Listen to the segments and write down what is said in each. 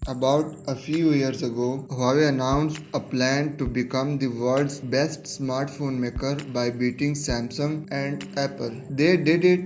About a few years ago, Huawei announced a plan to become the world's best smartphone maker by beating Samsung and Apple. They did it,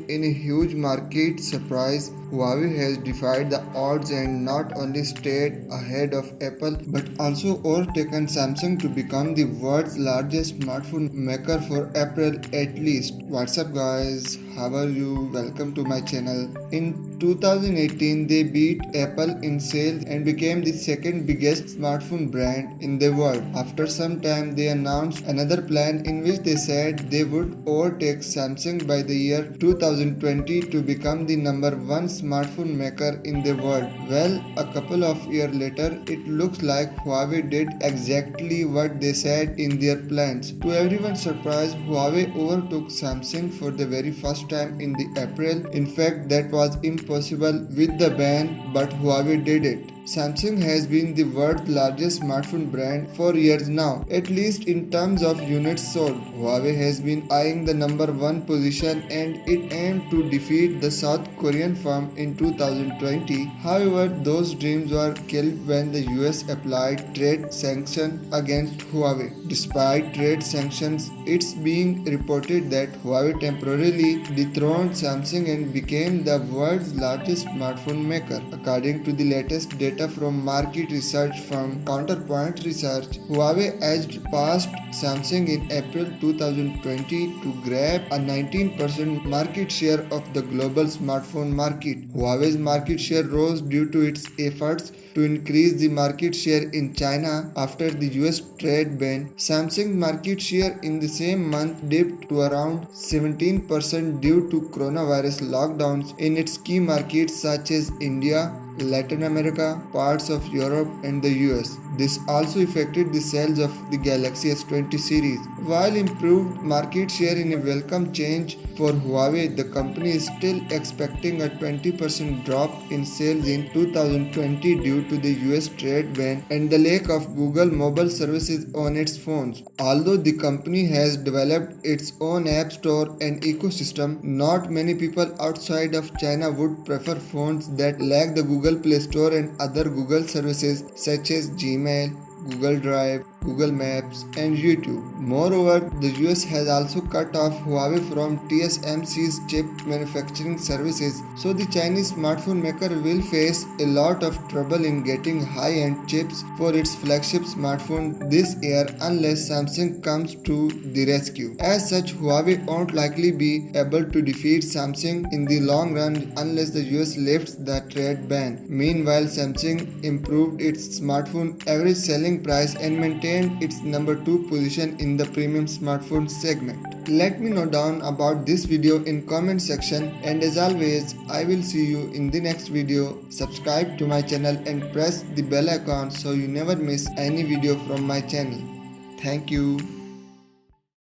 in a huge market surprise. Huawei has defied the odds and not only stayed ahead of Apple but also overtaken Samsung to become the world's largest smartphone maker for April at least. What's up, guys? How are you? Welcome to my channel. In 2018, they beat Apple in sales and became the second biggest smartphone brand in the world. After some time, they announced another plan in which they said they would overtake Samsung by the year 2020 to become the number one smartphone maker in the world. Well, a couple of years later, it looks like Huawei did exactly what they said in their plans. To everyone's surprise, Huawei overtook Samsung for the very first time in the April. In fact, that was impossible with the ban, but Huawei did it. Samsung has been the world's largest smartphone brand for years now, at least in terms of units sold. Huawei has been eyeing the number one position and it aimed to defeat the South Korean firm in 2020. However, those dreams were killed when the US applied trade sanctions against Huawei. Despite trade sanctions, it's being reported that Huawei temporarily dethroned Samsung and became the world's largest smartphone maker. According to the latest data from market research firm Counterpoint Research, Huawei edged past Samsung in April 2020 to grab a 19% market share of the global smartphone market. Huawei's market share rose due to its efforts to increase the market share in China after the US trade ban. Samsung's market share in the same month dipped to around 17% due to coronavirus lockdowns in its key markets such as India, Latin America, parts of Europe, and the US. This also affected the sales of the Galaxy S20 series. While improved market share in a welcome change for Huawei, the company is still expecting a 20% drop in sales in 2020 due to the US trade ban and the lack of Google mobile services on its phones. Although the company has developed its own app store and ecosystem, not many people outside of China would prefer phones that lack the Google Play Store and other Google services such as Gmail, Google Drive, Google Maps, and YouTube. Moreover, the US has also cut off Huawei from TSMC's chip manufacturing services, so the Chinese smartphone maker will face a lot of trouble in getting high-end chips for its flagship smartphone this year unless Samsung comes to the rescue. As such, Huawei won't likely be able to defeat Samsung in the long run unless the US lifts the trade ban. Meanwhile, Samsung improved its smartphone average selling price and maintained its number 2 position in the premium smartphone segment. Let me know down about this video in comment section, and as always, I will see you in the next video. Subscribe to my channel and press the bell icon so you never miss any video from my channel. Thank you.